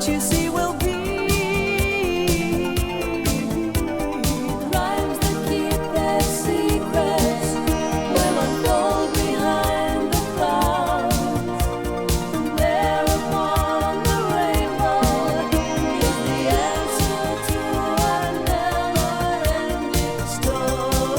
you see will be rhymes that keep their secrets will unfold behind the clouds. And there upon the rainbow is the answer to a never-ending story.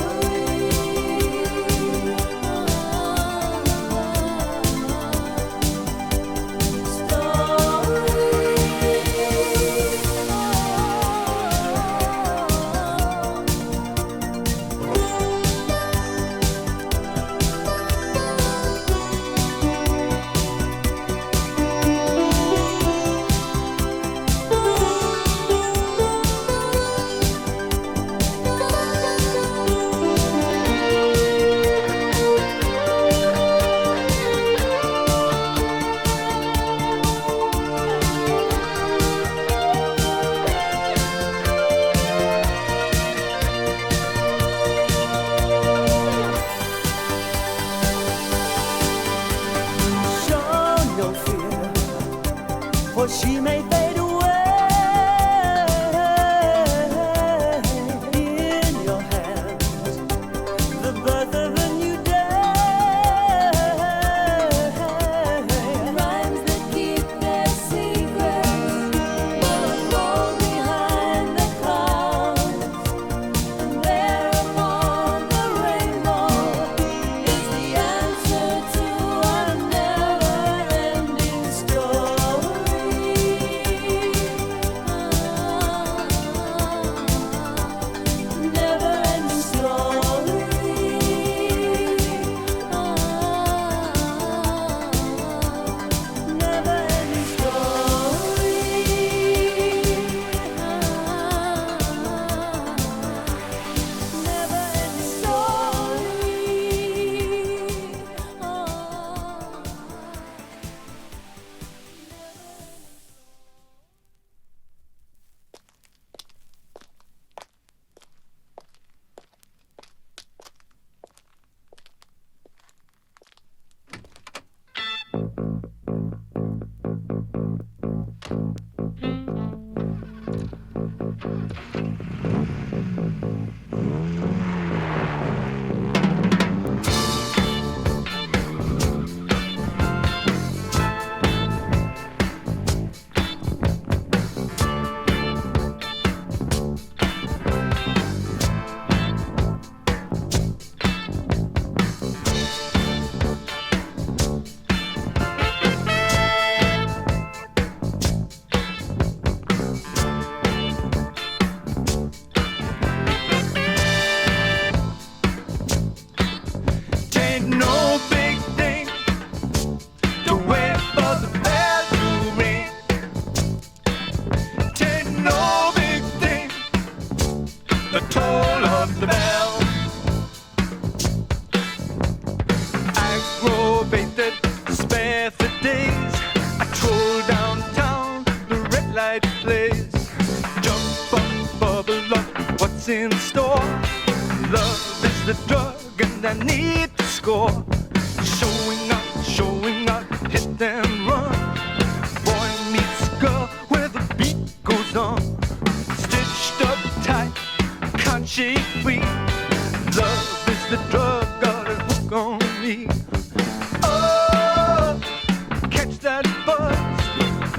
Show no fear, for she may fade away. In your hands, the birth of a new day. Rhymes that keep their secrets will unfold behind the clouds. And there upon the rainbow is the answer to a never-ending story. Never-ending story. Never-ending Tain't no big thing to wait for the bell to ring. Tain't no big thing, the toll of the bell. Aggravated, spare the days. I troll downtown, the red light plays. Jump up, bubble up, what's in store? Love is the drug and I need to score. Showing up, hit and run. Boy meets girl where the beat goes on. Stitched up tight, can't shake free. Love is the drug, got a hook on me. Oh, catch that buzz.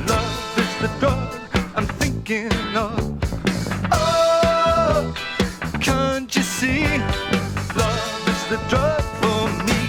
Love is the drug I'm thinking of. Oh, can't you see? Love is the drug for me.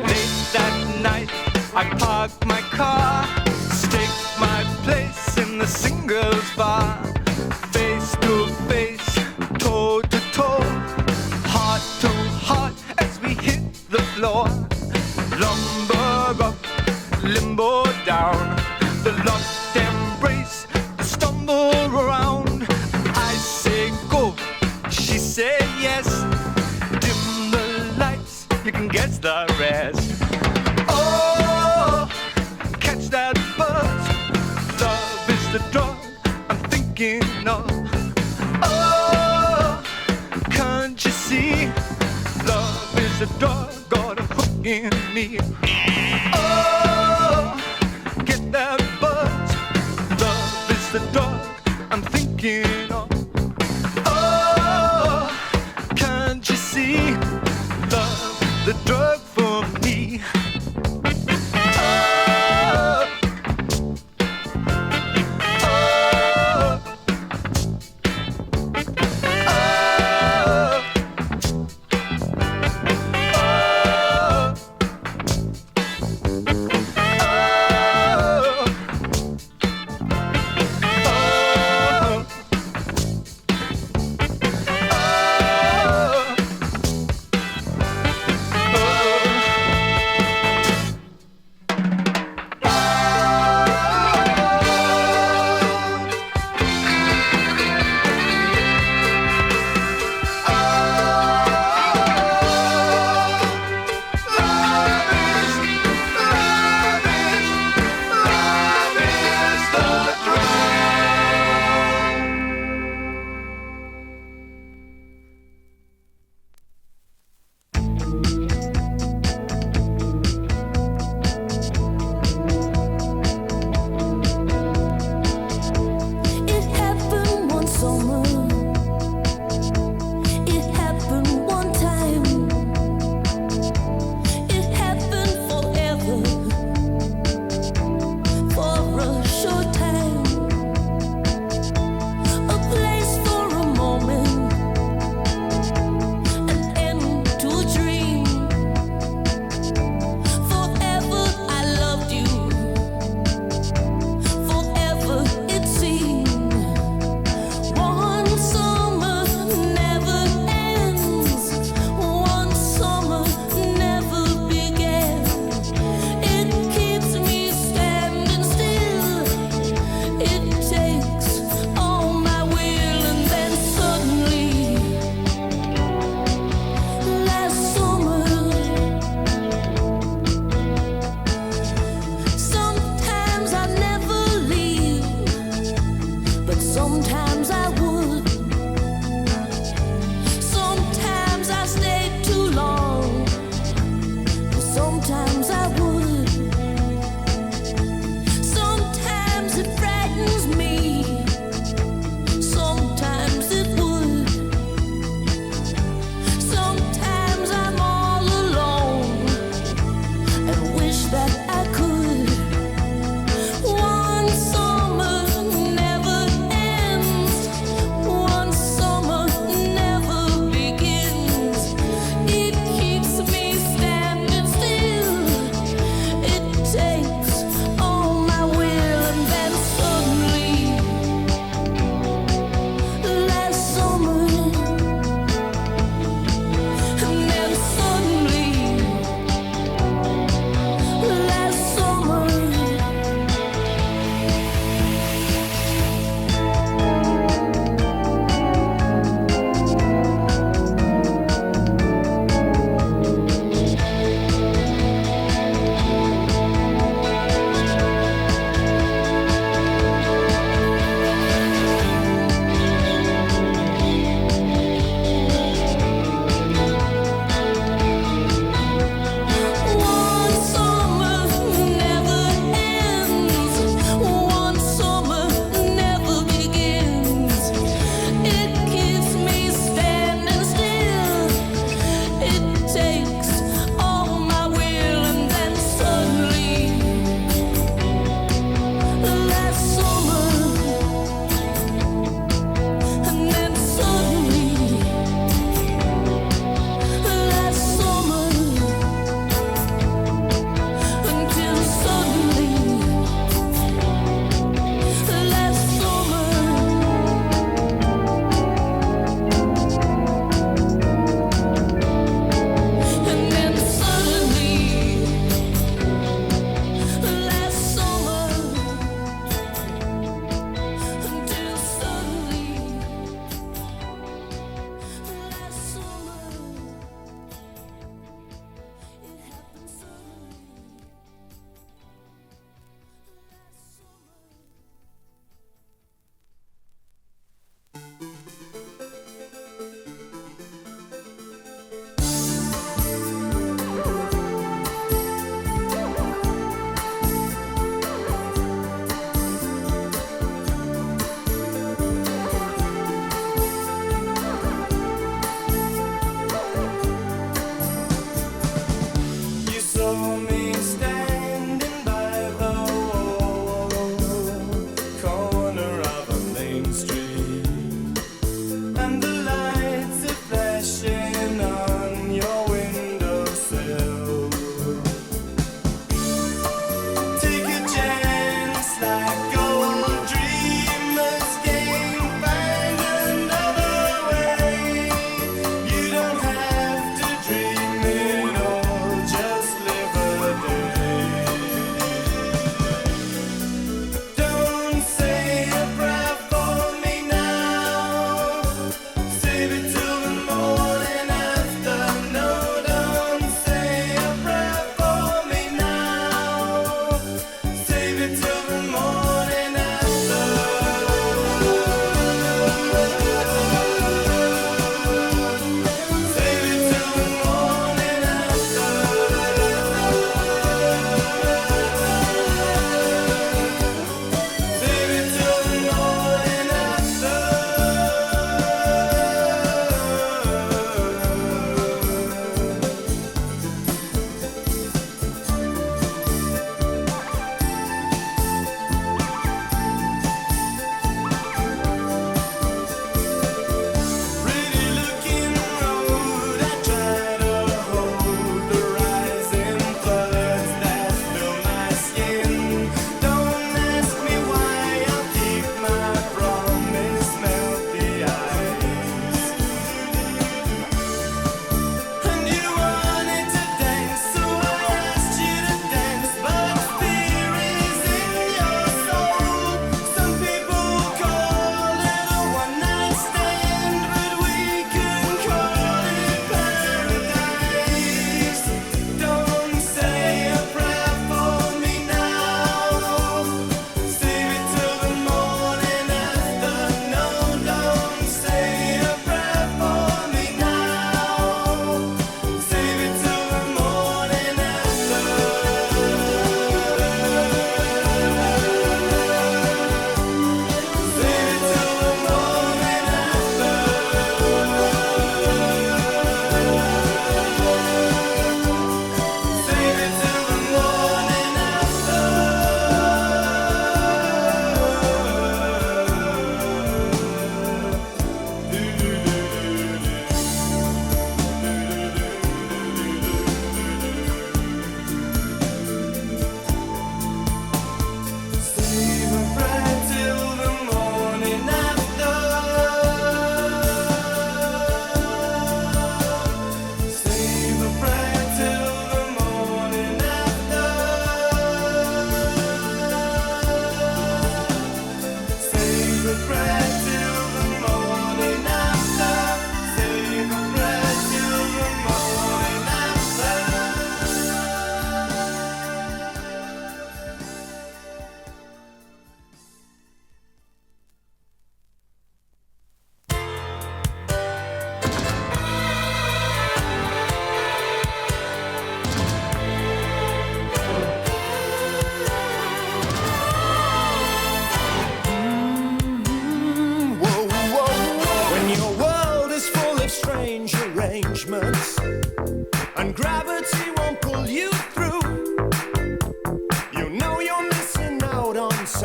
Late that night, I park my car, stake my place in buzz. Love is the drug I'm thinking of. Oh, can't you see? Love is the drug got a hook in me. Oh, get that buzz. Love is the drug I'm thinking of. Oh, can't you see? Love, the drug for me.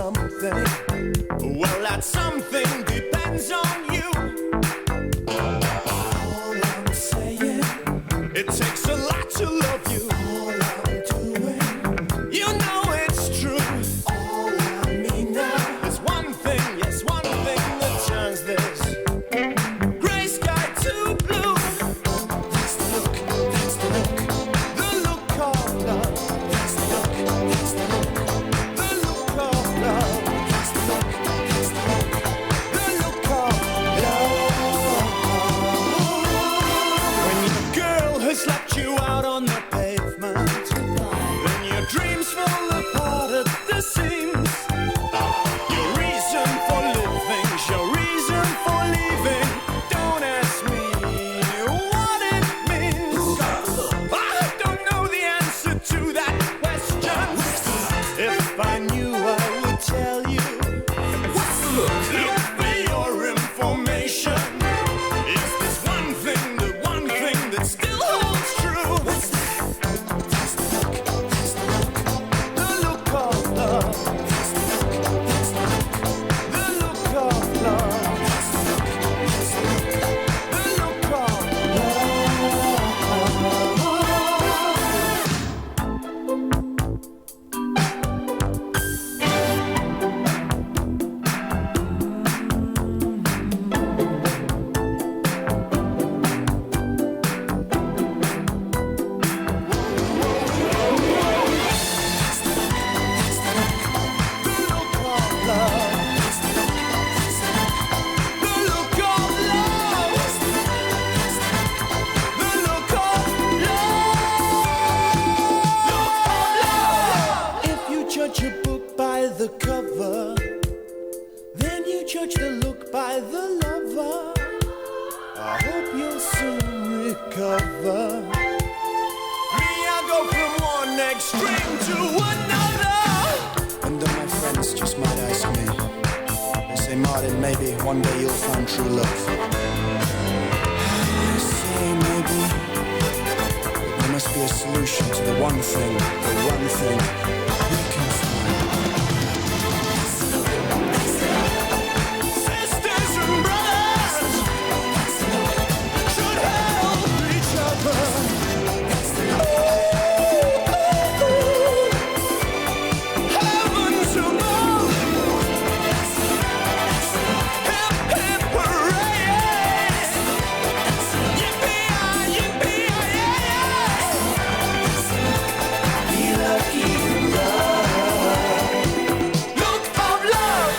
something. Well, that something depends on you. All I'm saying, it takes a lot to love you. All I'm doing, you know it's true. All I mean now is one thing, yes, one thing that turns this gray sky to blue. That's the look, that's the look, the look of love. That's the look, that's the look, the look of love. That's the look, that's the look, the look of love. When your girl has left you out on the pavement, then your dreams fall apart at the seams. Your reason for living, your reason for leaving. Don't ask me what it means. I don't know the answer to that question. If I knew, I would tell you. Look for your information. Is this one thing, the one thing that still holds true? That's the look, that's the look, the look of love. That's the look, that's the look, the look of love. That's the look, that's the look, the look of If you judge a book by the cover, then you judge the look by the lover. I hope you'll soon recover. Me, I go from one extreme to another. And my friends just might ask me, they say, Martin, maybe one day you'll find true love. I say maybe there must be a solution to the one thing we can find. Sisters and brothers should help each other. Heavens above. Hip, hip, hooray. Yippee-yi, yippee-yi, yeah. Be lucky in love. Look of love.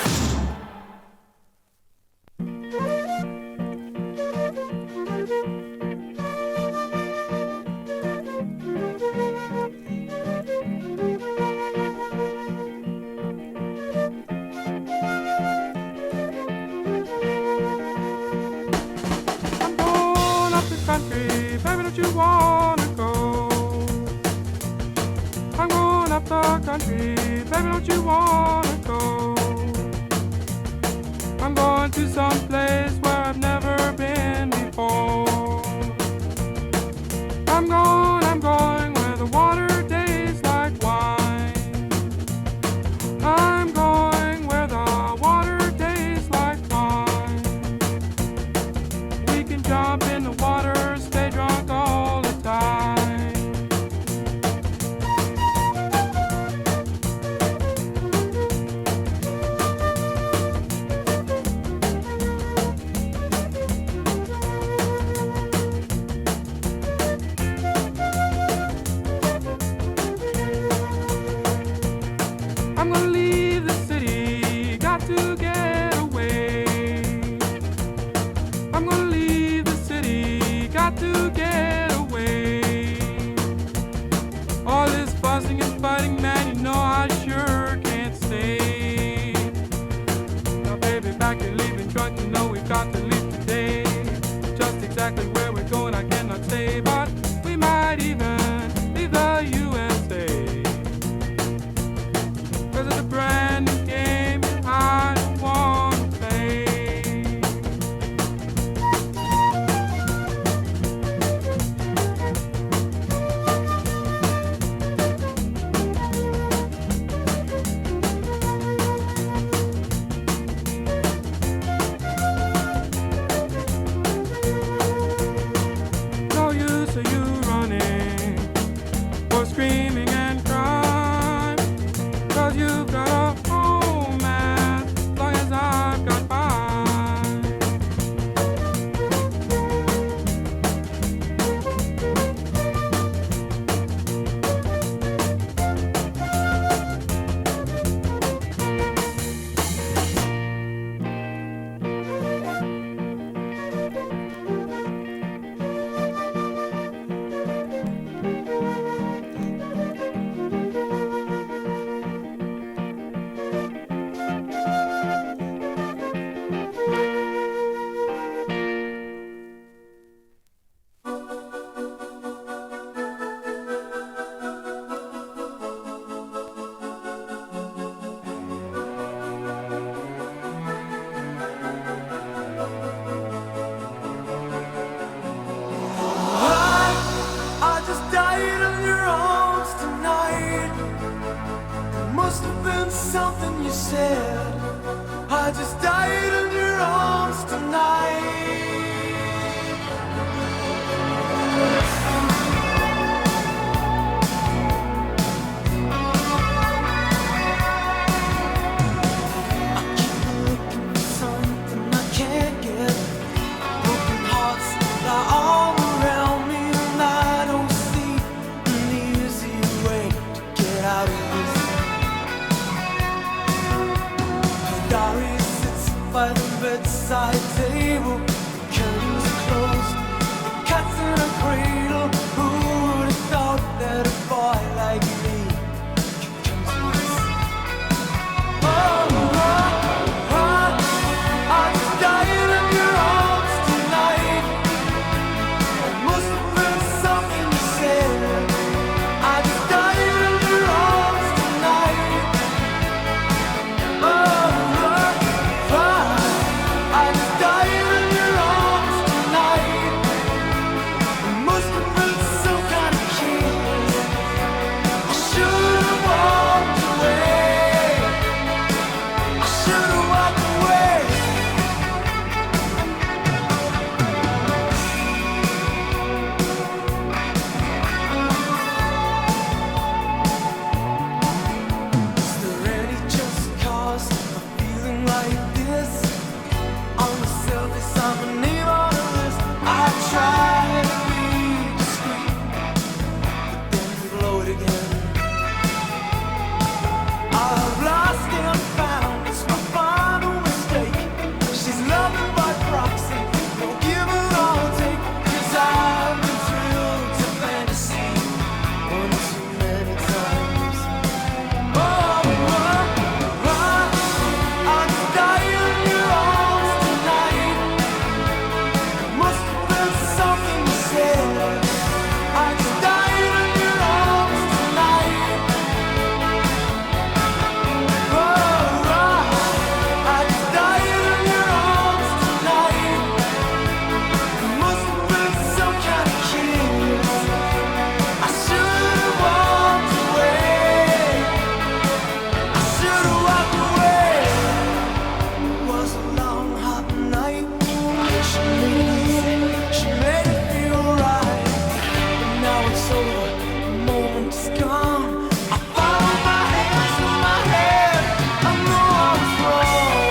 I'm going up the country, baby, don't you wanna go? I'm going up the country, baby, don't you wanna go? I'm going to some place where I've never been before. I'm going where the water tastes like wine. I'm going where the water tastes like wine. We can jump in the water, stay drunk all the time. I just died in your arms tonight. By the bedside table, curtains are closed, the cat's in a cradle. Who would have thought that a boy like me could come to this? I just died in your arms tonight. It must have been something you said. I just died in your arms tonight. I just died in your arms tonight. It must have been some kind of kiss. I should have walked away. I should have walked away. Is there any just cause for feeling like this? On the surface, I'm a name on a list. I try to be discreet, but then blow it again. I've lost and found, it's my final mistake. She's loving by proxy, don't give it all take. 'Cause I've been thrilled to fantasy one too many times. I just died in your arms tonight. It must have been something you said. I just died in your arms tonight. I just died in your arms tonight. It must have been some kind of kiss. I should have walked away. I should have walked away. It was a long, hot night. She made it easy, she made it feel right. But now it's over, the moment is gone. I found my hands in my head, I know I was wrong.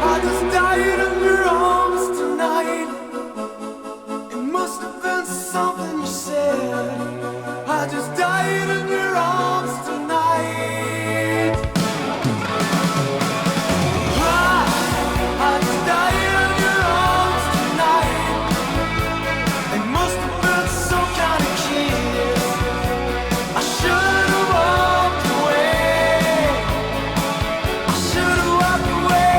I just died in your arms tonight. It must have been something you said. I just died in your arms tonight. I just died in your arms tonight. It must have been some kind of kiss. I should have walked away. I should have walked away.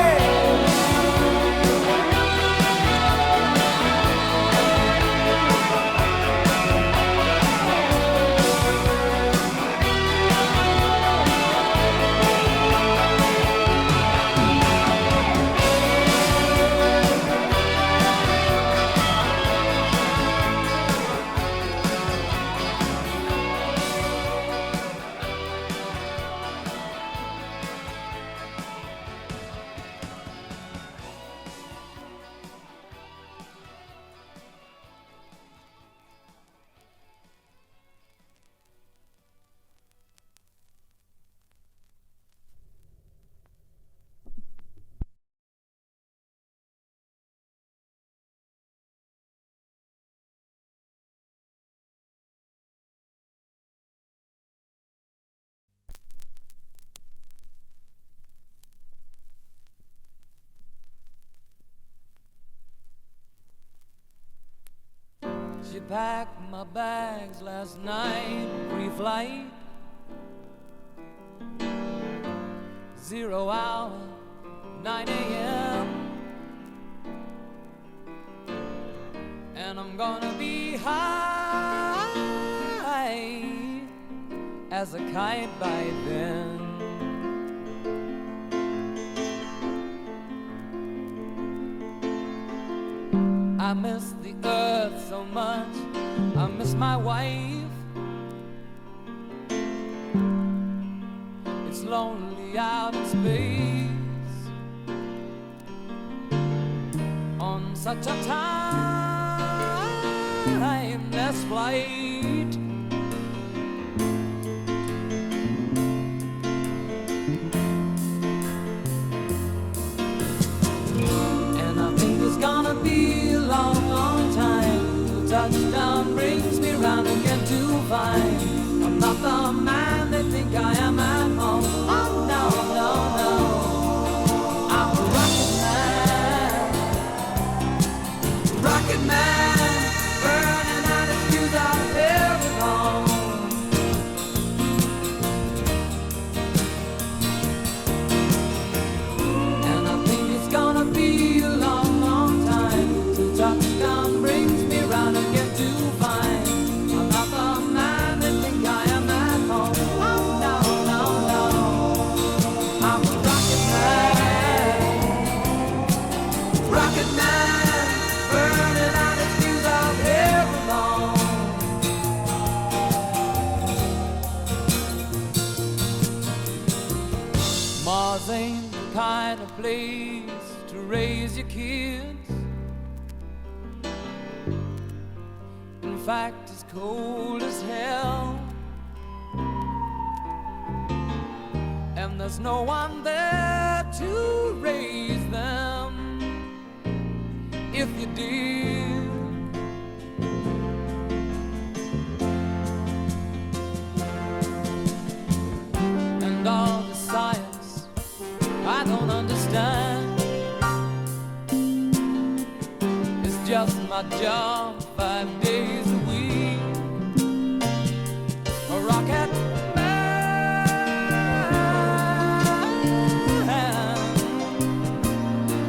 She packed my bags last night, pre-flight. 0 hour, 9 a.m. And I'm gonna be high as a kite by then. I miss the earth so much. I miss my wife. It's lonely out in space on such a timeless flight. And I think it's gonna be a long, long time till touchdown brings me round again to find I'm not the man they think I am at home. Oh no, no, no, I'm a rocket man, burning out his fuse out here alone. And I think it's gonna be a long, long time till touchdown brings me round again to find I'm not the man they think I am at home. Oh no, no, no, I'm a rocket man, burning out his fuse out here alone. Mars ain't the kind of place to raise your kids. In fact, it's cold as hell, and there's no one there to raise them. If you did, and all the science I don't understand, it's just my job 5 days a week. A rocket man,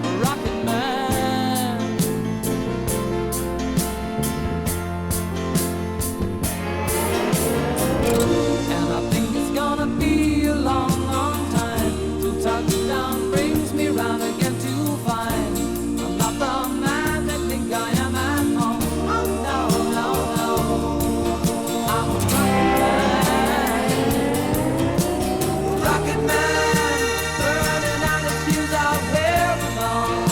a rocket man. And I think it's gonna be a long, long time till touchdown brings me round again to find I'm not the man they think I am at home. Oh no, no, no, I'm a rocket man, burning out his fuse out here alone.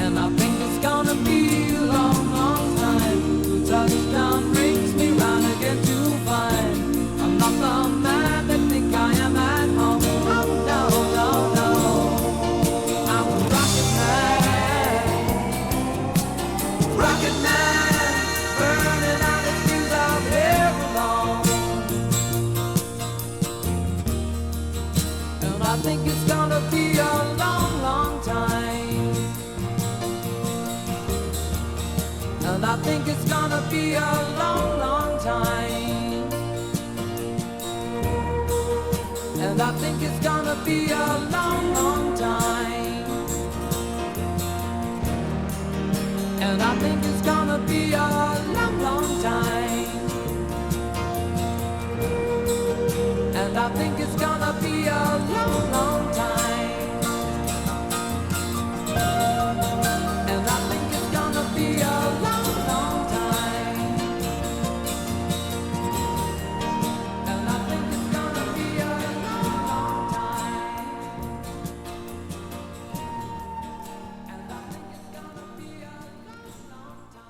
And I think it's gonna be a long, long time till touchdown brings me round again to find I'm not the man they think I am at home. Oh no, no, no, I'm a rocket man, burning out his fuse out here alone. And I think it's gonna be a long, long time. And I think it's gonna be a long, long time. And I think it's gonna be a long, long time. And I think it's gonna be a long, long time. And I think it's gonna be a long, long time. And I think it's gonna be a long, long time. And I think it's gonna be a long, long time. And I think it's gonna be a long, long time.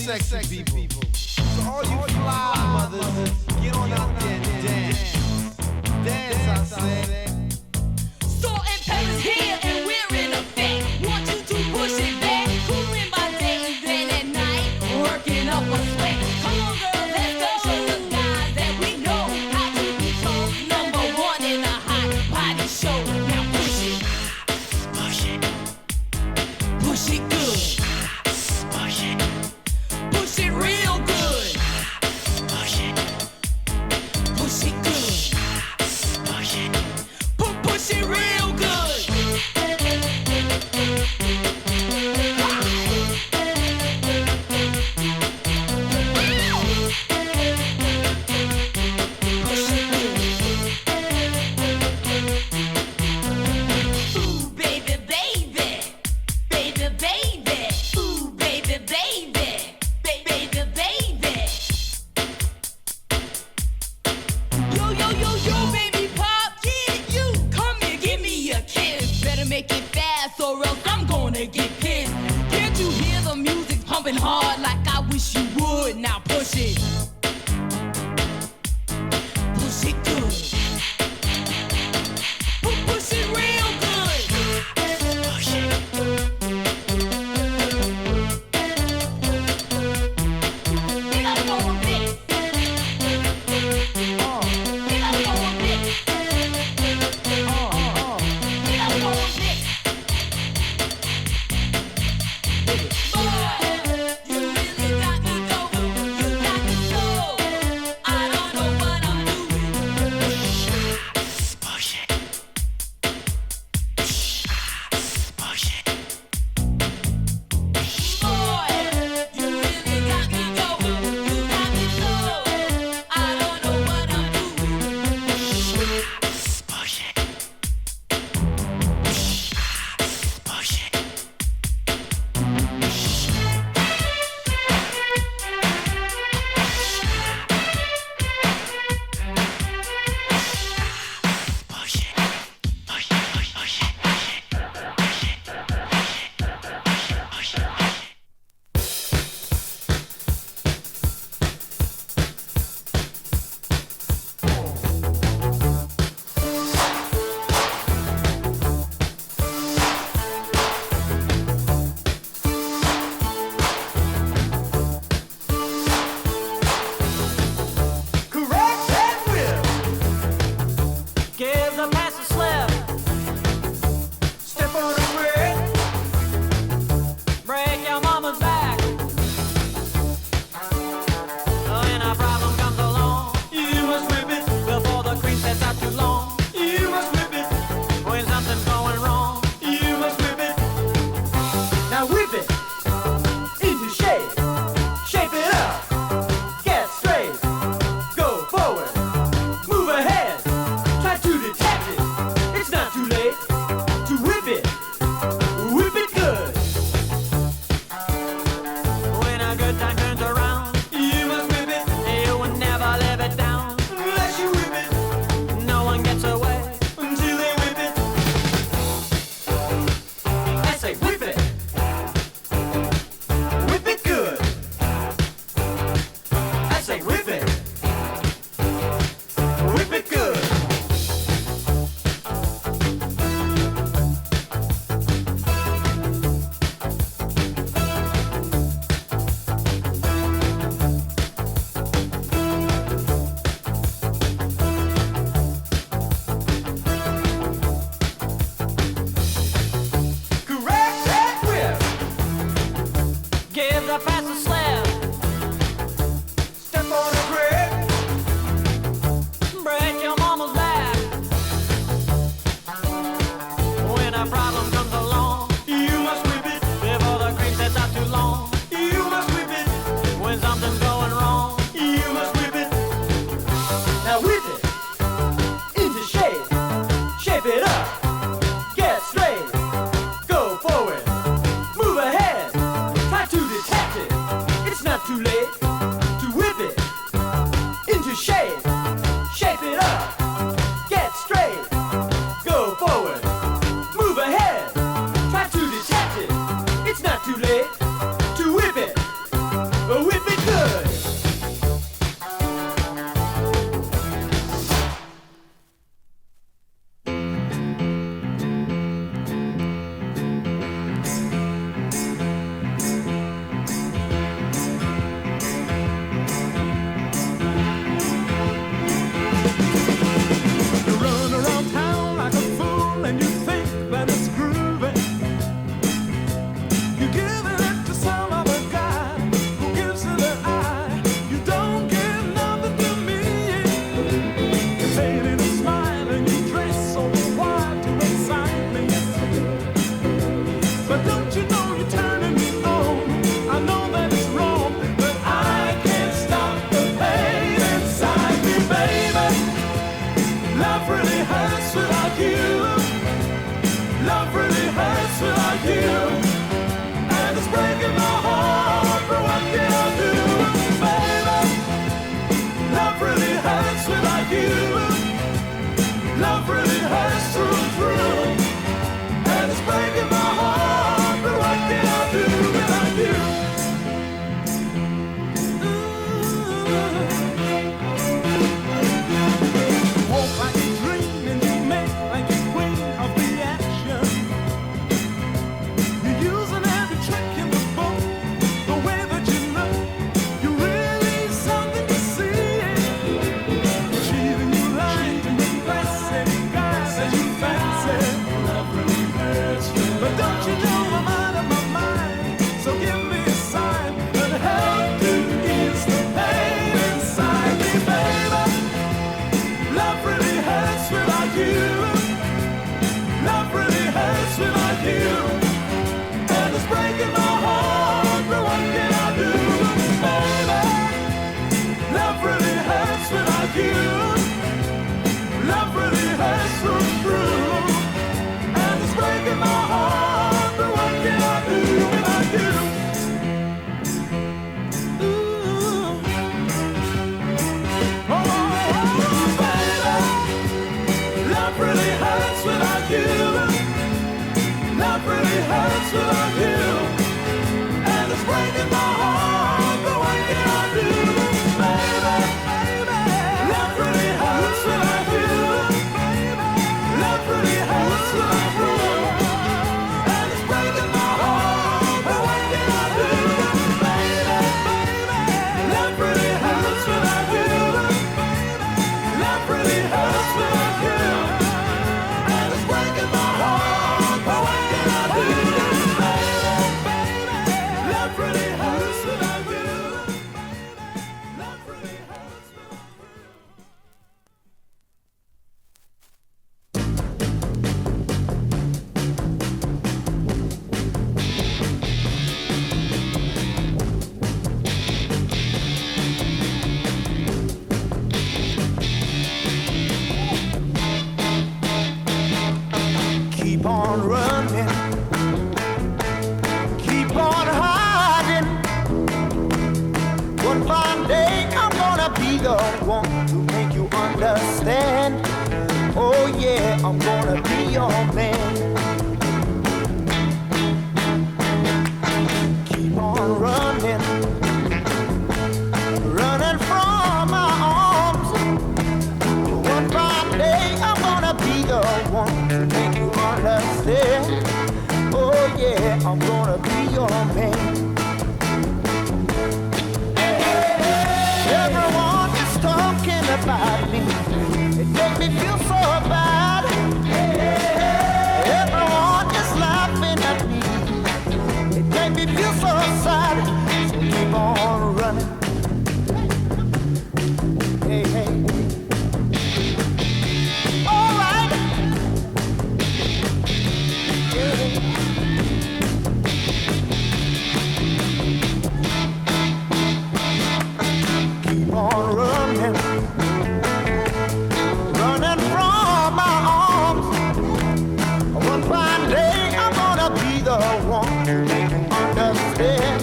sexy people. So all you fly mothers, get on out there and dance. Dance, I said. Salt and pepper's here and we're in effect. Want you to push it back. Cooling my days and at night, working up a sweat. Come on, girl, let's go. Show the guys that we know how to be told. Number one in a hot body show. Now push it, push it, push it good, push it, push it real good, push it, push it good, push it. Push it real good. Ooh, baby, baby, baby, baby. Ooh, baby, baby, baby, baby. Yo, yo, yo, yo, baby pop, kid, you come here, give me a kiss. Better make it fast or else I'm gonna get pissed. Can't you hear the music pumping hard like I wish you would? Now push it. Push it good. Push it real good. Push it. You gotta go a bit. You gotta go a bit. You gotta go a bit. Boy, you really got me going. You got me so. I don't know what I'm doing. Push it. Push it. Boy, you really got me going. You got me so. I don't know what I'm doing. Push it. Push it. Push it. Push it. Push it. Push it. Push it. Push it. Push it. Correct and whip. Give the pass a slip. Step on the grid. Break your mama's back. When a problem comes along, You must whip it. before the cream sets out too long. You must whip it. When something's going wrong, You must whip it. Now whip it into shape. Shape it up. Get straight. Go forward. Move ahead. Try to detect it. It's not too late to whip it. Whip it good. when a good time turns around, You must whip it. you will never live it down. Unless you whip it No one gets away. until they whip it. I say whip it. Whip it good. I say whip it. Whip it good. Correct and whip. Give the pass a slip. Step on the grid. Break your mama's back. When a problem comes along, You must whip it. before the cream sets out too long. You must whip it. When something's going wrong, You must whip it. Now whip it into shape. Shape it up. Get straight. Go forward. Move ahead. Try to detect it. It's not too late to whip it into shape. Shape it up. Get straight. Go forward. Move ahead. Try to detect it. It's not too late to whip it. One fine day I'm gonna be the one to make you understand. Oh yeah, I'm gonna be your man. Keep on running, running from my arms. One fine day I'm gonna be the one to make you understand. Oh yeah, I'm gonna be your man. Everyone is talking about me. It makes me feel so bad. Everyone is laughing at me. It makes me feel so sad. So keep on running. Hey, hey. All right. Yeah. Keep on running, running from my arms. One fine day I'm gonna be the one to make you understand.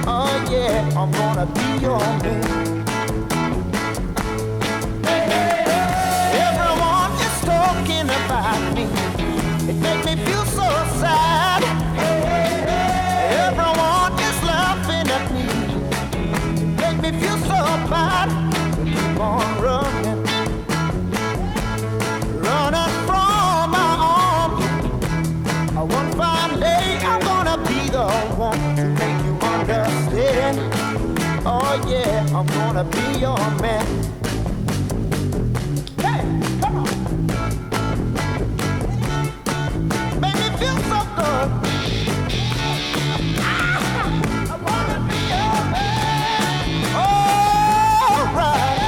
Oh yeah, I'm gonna be your man. Everyone is talking about me. It makes me feel so sad. Everyone is laughing at me. Make me feel so bad. Keep on running, running from my arms. One fine day I'm gonna be the one to make you understand. Oh yeah, I'm gonna be your man. Hey, come on. Make me feel so good. I wanna be your man. All right.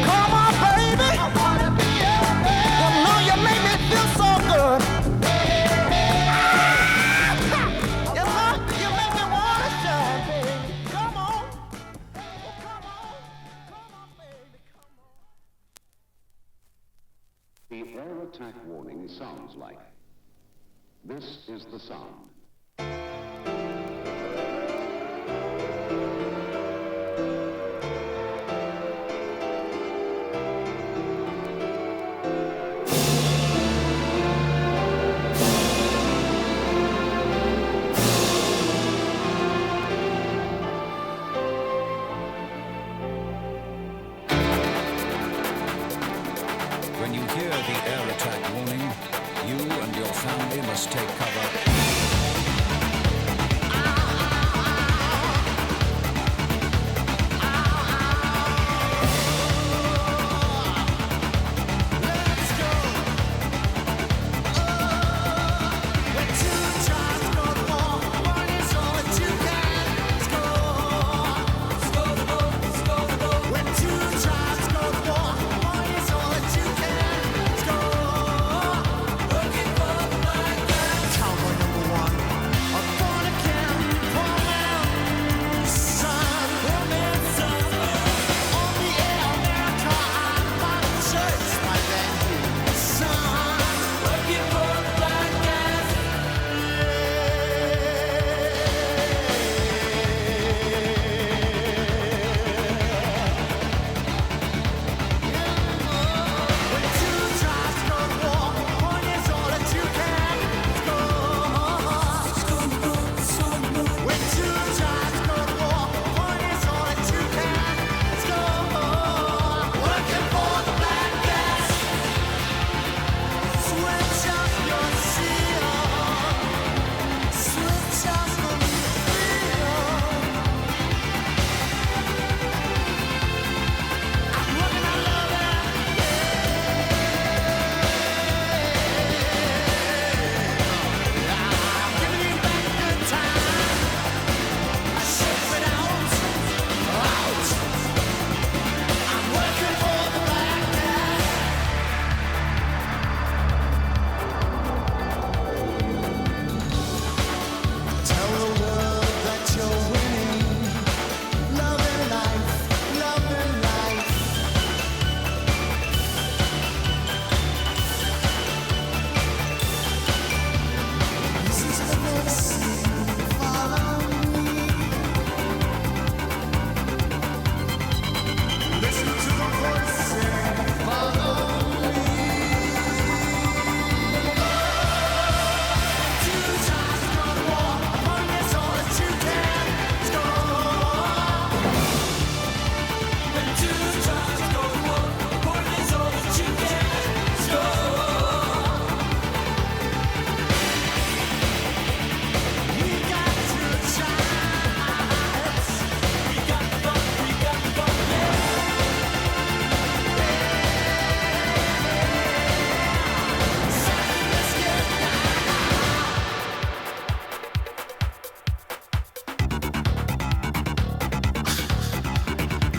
Come on, baby. I wanna be your man. You know you make me feel so good. You know you make me wanna shine, baby. Come on. Oh, come on. Come on, baby. Come on. The air attack warning sounds like. This is the sound. When you hear the air attack warning, you and your family must take cover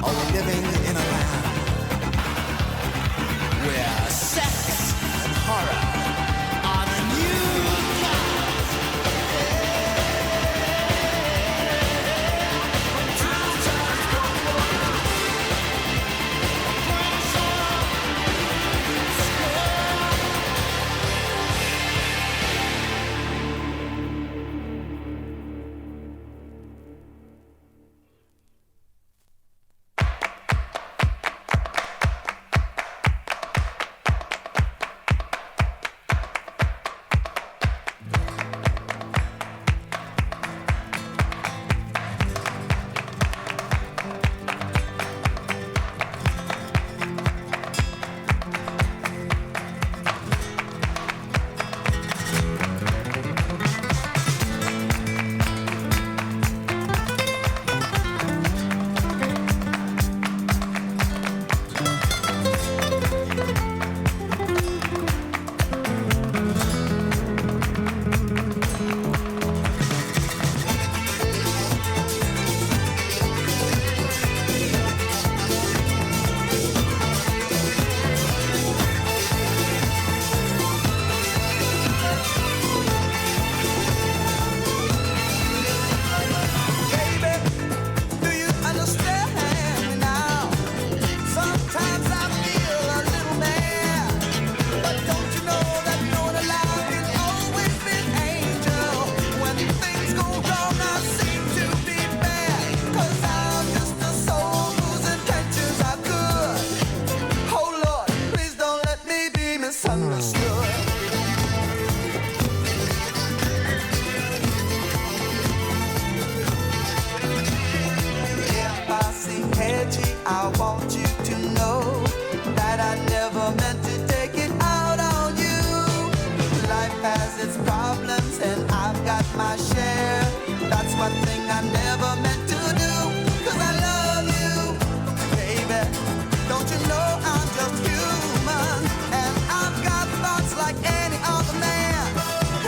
Or we're living in a land where sex and horror are the new I want you to know that I never meant to take it out on you. Life has its problems and I've got my share. That's one thing I never meant to do. 'Cause I love you, baby. Don't you know I'm just human? And I've got thoughts like any other man.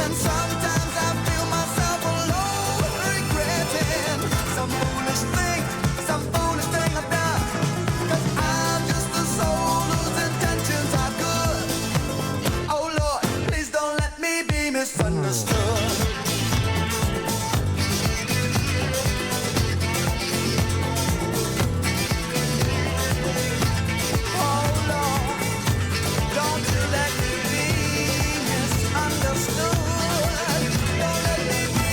And sometimes I feel myself alone, regretting some foolish thing I've done. 'Cause I'm just a soul whose intentions are good. Oh Lord, please don't let me be misunderstood. Oh Lord, don't you let me be misunderstood. Don't let me be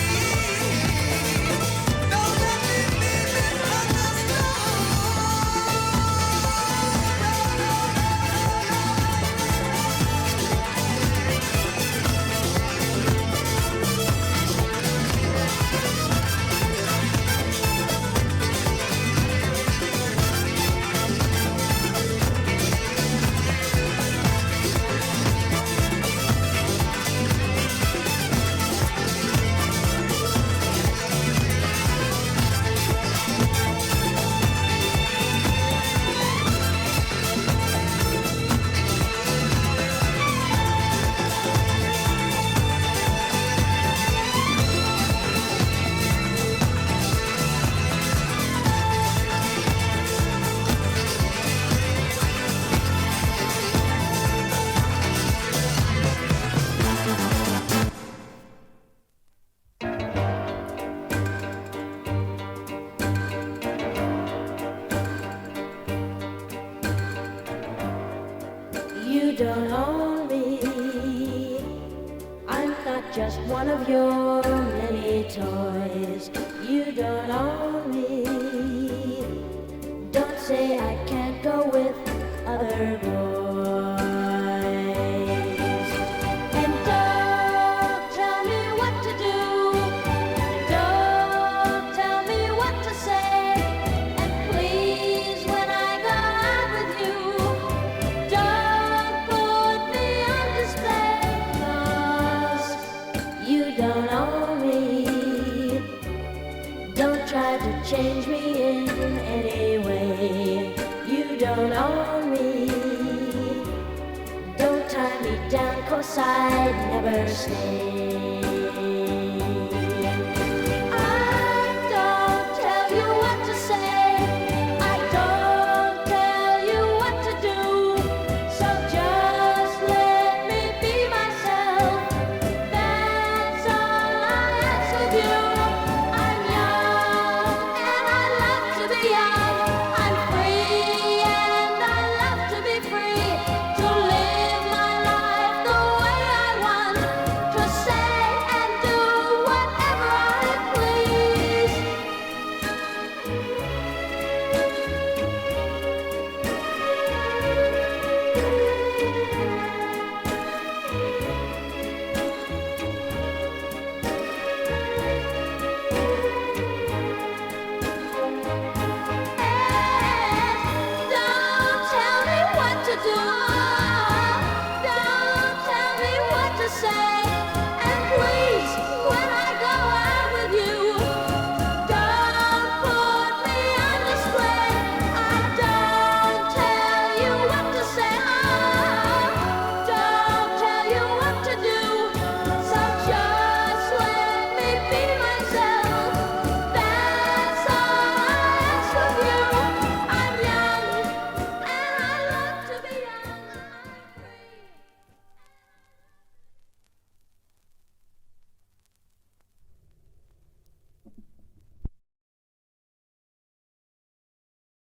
You don't own me. I'm not just one of your many toys. You don't own me. Don't say I can't go with other boys. And don't tell me what to do. Don't tell me what to say. And please, when I go out with you, don't put me on display. 'Cause you don't own me. Don't try to change me in any way. You don't own me. Don't tie me down 'cause I'd never stay.